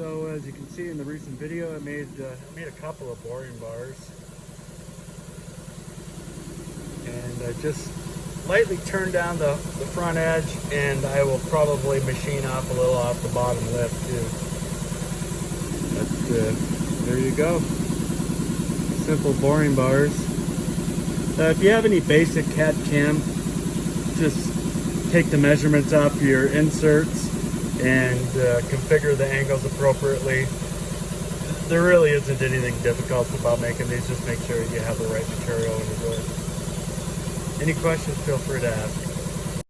So as you can see in the recent video, I made a couple of boring bars, and I just lightly turned down the front edge, and I will probably machine off a little off the bottom lip too. But there you go, simple boring bars. If you have any basic CAD CAM, just take the measurements off your inserts and configure the angles appropriately. There really isn't anything difficult about making these. Just make sure you have the right material when you do it. Any questions, feel free to ask.